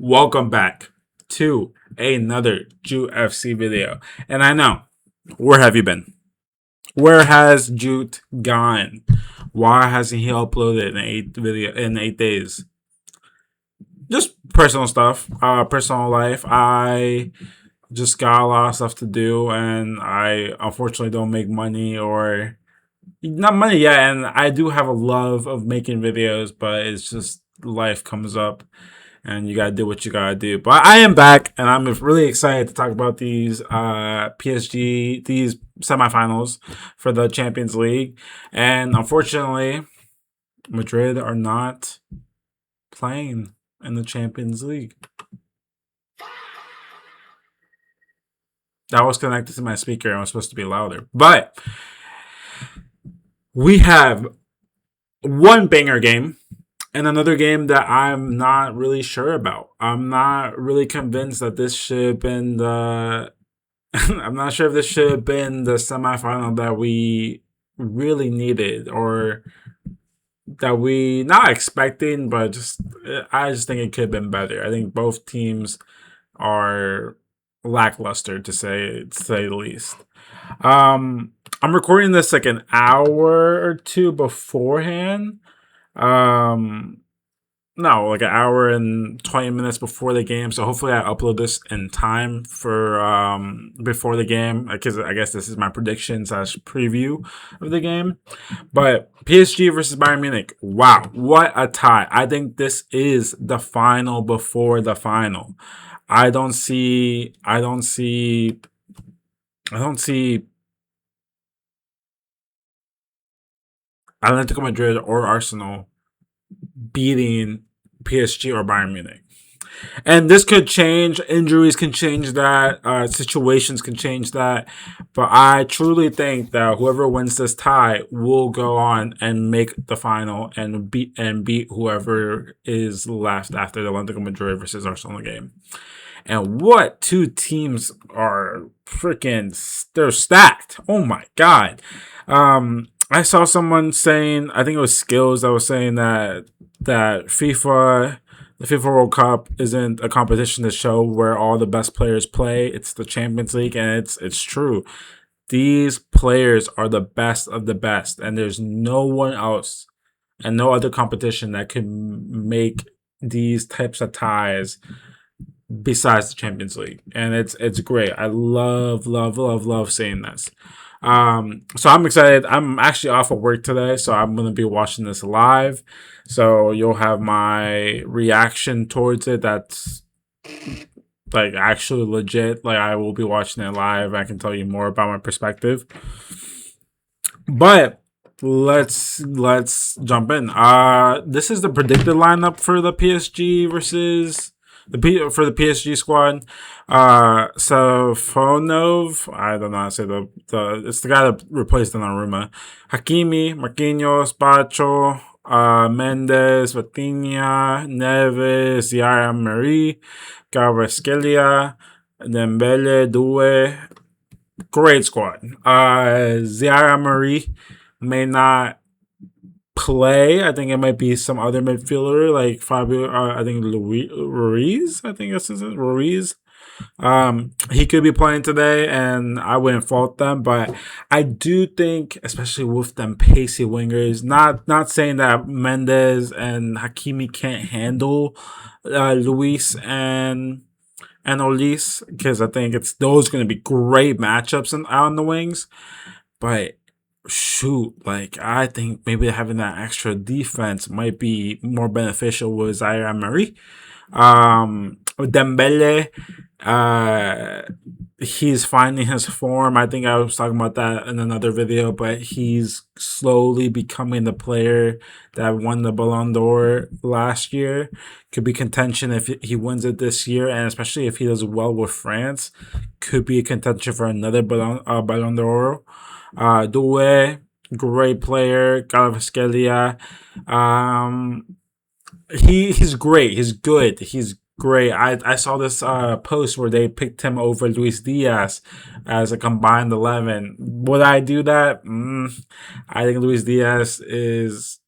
Welcome back to another Jute FC video. And I know, where have you been? Where has Jute gone? Why hasn't he uploaded in 8 days? Just personal stuff, personal life. I just got a lot of stuff to do, and I unfortunately don't make money or not money yet. And I do have a love of making videos, but it's just life comes up and you gotta do what you gotta do. But I am back, and I'm really excited to talk about these these semifinals for the Champions League. And unfortunately, Madrid are not playing in the Champions League. That was connected to my speaker and was supposed to be louder. But we have one banger game and another game that I'm not really sure about. I'm not really convinced that this should have been the I'm not sure if this should have been the semifinal that we really needed, or that we not expecting, but I just think it could have been better. I think both teams are lackluster to say the least. I'm recording this like an hour or two beforehand. Um, no, like an hour and 20 minutes before the game. So hopefully I upload this in time for before the game, because I guess this is my prediction slash preview of the game. But PSG versus Bayern Munich. Wow, what a tie. I think this is the final before the final. I don't see Atletico Madrid or Arsenal beating PSG or Bayern Munich. And this could change. Injuries can change that. Situations can change that. But I truly think that whoever wins this tie will go on and make the final and beat whoever is left after the Atletico Madrid versus Arsenal game. And what two teams are they're stacked. Oh my God. I saw someone saying, I think it was Skills that was saying that the FIFA World Cup isn't a competition to show where all the best players play. It's the Champions League, and it's true. These players are the best of the best, and there's no one else and no other competition that can make these types of ties besides the Champions League. And it's great. I love seeing this. So I'm excited. I'm actually off of work today, so I'm gonna be watching this live. So you'll have my reaction towards it. That's like actually legit. Like, I will be watching it live. I can tell you more about my perspective. But let's jump in. This is the predicted lineup for the PSG versus the PSG squad. Safonov, I don't know how to say the it's the guy that replaced Donnarumma. Hakimi, Marquinhos, Pacho, Mendes, Vitinha, Neves, Yara Marie, Kvaratskhelia, Dembele, Due. Great squad. Ziara Marie may not play. I think it might be some other midfielder like Fabio. I think Ruiz. I think that's his name, Ruiz. He could be playing today, and I wouldn't fault them. But I do think, especially with them pacey wingers, not saying that Mendes and Hakimi can't handle Luis and Olise, because I think those going to be great matchups on the wings. But shoot, like, I think maybe having that extra defense might be more beneficial with Zaire Marie. Dembele, he's finding his form. I think I was talking about that in another video, but he's slowly becoming the player that won the Ballon d'Or last year. Could be contention if he wins it this year, and especially if he does well with France, could be a contention for another Ballon d'Or. Due, great player. Kvaratskhelia, he's great. He's good. He's great. I saw this post where they picked him over Luis Diaz as a combined 11. Would I do that? I think Luis Diaz is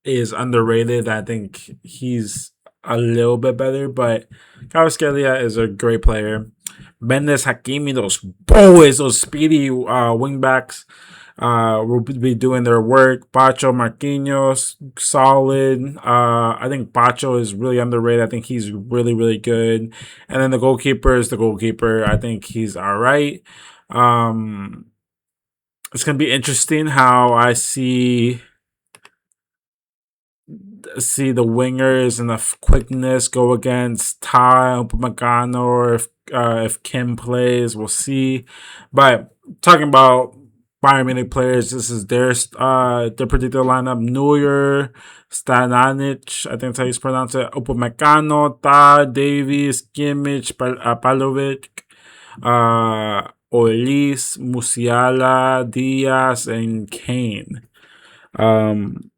underrated. I think he's a little bit better, but Kvaratskhelia is a great player. Mendes, Hakimi, those boys, those speedy wingbacks, will be doing their work. Pacho, Marquinhos, solid. I think Pacho is really underrated. I think he's really, really good. And then the goalkeeper is the goalkeeper. I think he's all right. Um, it's gonna be interesting how I see the wingers and the quickness go against Ty Upamecano, or if Kim plays, we'll see. But talking about Bayern Munich players, this is their predicted lineup: Neuer, Stananic, I think that's how you pronounce it. Upamecano, Ta, Davies, Kimmich, Palovic, Olis, Musiala, Diaz, and Kane. Um,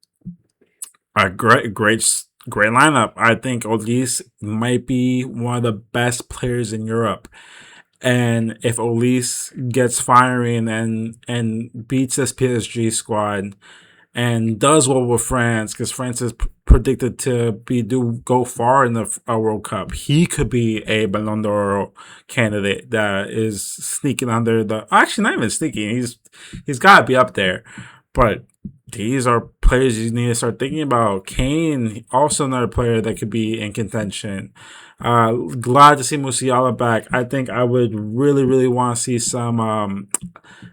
a great lineup. I think Olise might be one of the best players in Europe. And if Olise gets firing and beats this PSG squad and does well with France, because France is predicted to go far in the World Cup, he could be a Ballon d'Or candidate that is sneaking under the. Actually, not even sneaking. He's got to be up there, but these are players you need to start thinking about. Kane, also another player that could be in contention. Glad to see Musiala back. I think I would really, really want to see some.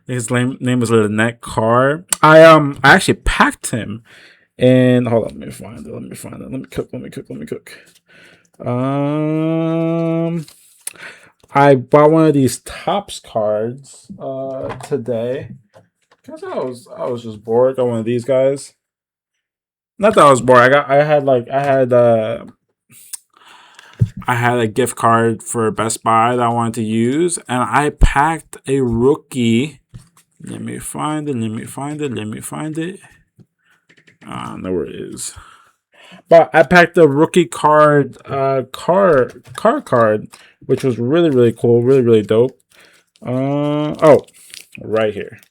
His name was Lynette Carr. I actually packed him, and hold on, let me find it. Let me find it. Let me cook. Um, I bought one of these Tops cards today. Because I was just bored. Got one of these guys. Not that I was bored. I had a gift card for Best Buy that I wanted to use, and I packed a rookie. Let me find it. I don't know where it is. But I packed a rookie card, card, which was really, really cool, really, really dope. Oh, right here.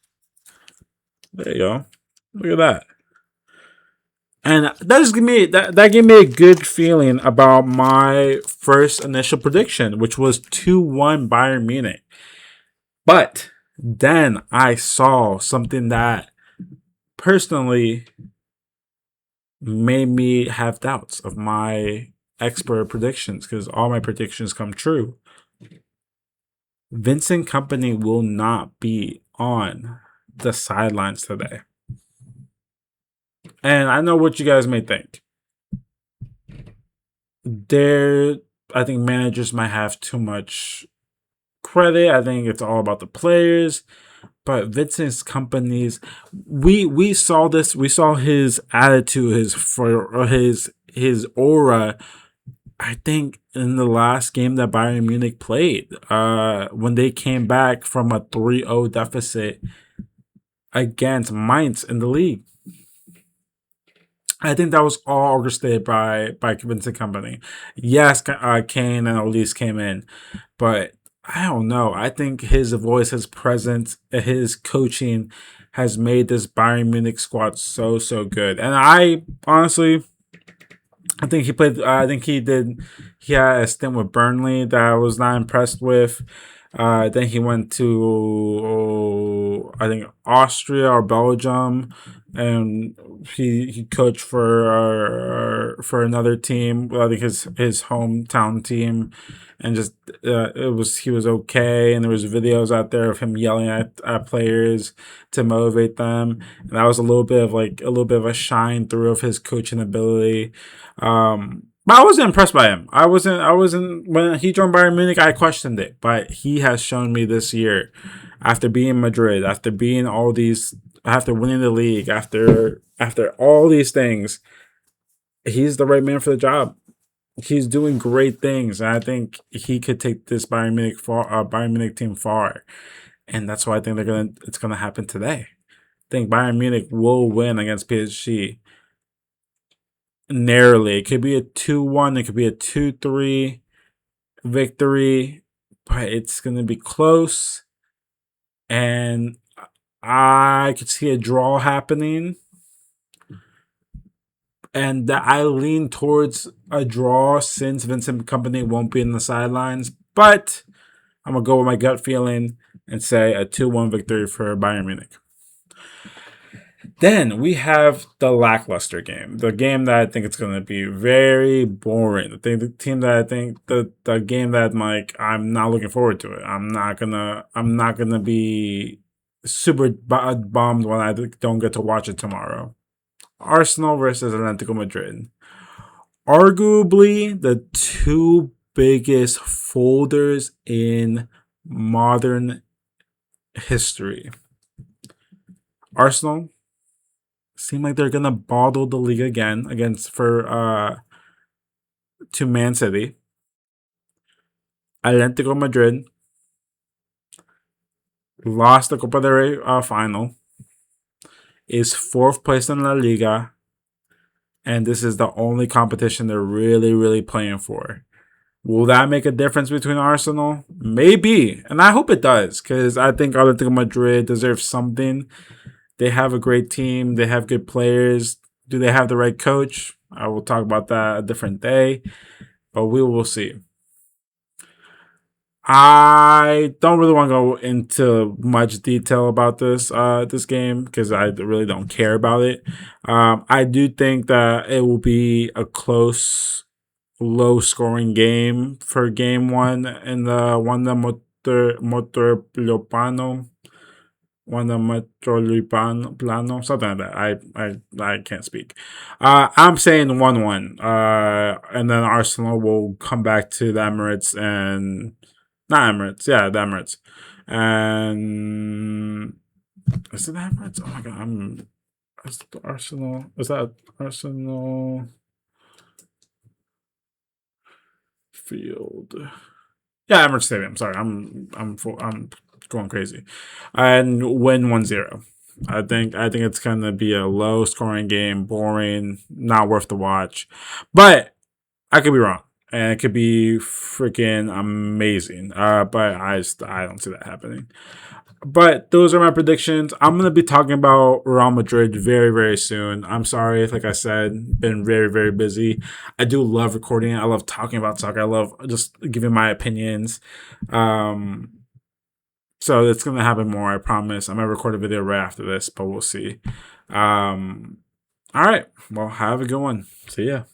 There you go. Look at that. And that just gave me a good feeling about my first initial prediction, which was 2-1 Bayern Munich. But then I saw something that personally made me have doubts of my expert predictions, because all my predictions come true. Vincent Company will not be on the sidelines today. And I know what you guys may think. I think managers might have too much credit. I think it's all about the players. But Vincent's companies, we saw this. We saw his attitude, his aura. I think in the last game that Bayern Munich played, when they came back from a 3-0 deficit against Mainz in the league. I think that was all orchestrated by Vincent Company. Yes, Kane and Olise came in, but I don't know. I think his voice, his presence, his coaching has made this Bayern Munich squad so good. And I honestly, I think he played. I think he did. He had a stint with Burnley that I was not impressed with. Then he went to I think Austria or Belgium, and he coached for another team. I think his hometown team, and just he was okay. And there was videos out there of him yelling at players to motivate them, and that was a little bit of a shine through of his coaching ability. But I wasn't impressed by him. I wasn't when he joined Bayern Munich. I questioned it, but he has shown me this year, after being in Madrid, after winning the league, after all these things, he's the right man for the job. He's doing great things, and I think he could take this Bayern Munich team far. And that's why I think it's gonna happen today. I think Bayern Munich will win against PSG narrowly. It could be a 2-1, it could be a 2-3 victory, but it's going to be close. And I could see a draw happening. and I lean towards a draw since Vincent Company won't be in the sidelines. But I'm gonna go with my gut feeling and say a 2-1 victory for Bayern Munich. Then we have the lackluster game, the game that I think it's going to be very boring. The team that I think the game that like I'm not looking forward to it. I'm not gonna be super bummed when I don't get to watch it tomorrow. Arsenal versus Atletico Madrid. Arguably the two biggest folders in modern history. Arsenal seem like they're gonna bottle the league again against for to Man City. Atletico Madrid lost the Copa del Rey final, is fourth place in La Liga, and this is the only competition they're really playing for. Will that make a difference between Arsenal? Maybe, and I hope it does, because I think Atletico Madrid deserves something. They have a great team. They have good players. Do they have the right coach? I will talk about that a different day, but we will see. I don't really want to go into much detail about this game because I really don't care about it. I do think that it will be a close, low scoring game for game one in the Wanda Motor Wanda Metropolitano, something like that. I can't speak. I'm saying 1-1. And then Arsenal will come back to the Emirates and not Emirates, yeah, the Emirates. And is it the Emirates? Oh my god, is the Arsenal. Is that Arsenal field? Yeah, Emirates Stadium. Sorry, I'm going crazy. And win 1-0. I think it's gonna be a low scoring game, boring, not worth the watch. But I could be wrong. And it could be freaking amazing. But I don't see that happening. But those are my predictions. I'm gonna be talking about Real Madrid very soon. I'm sorry, like I said, been very busy. I do love recording. I love talking about soccer. I love just giving my opinions. Um, so it's gonna happen more. I promise. I'm gonna record a video right after this, but we'll see. All right. Well, have a good one. See ya.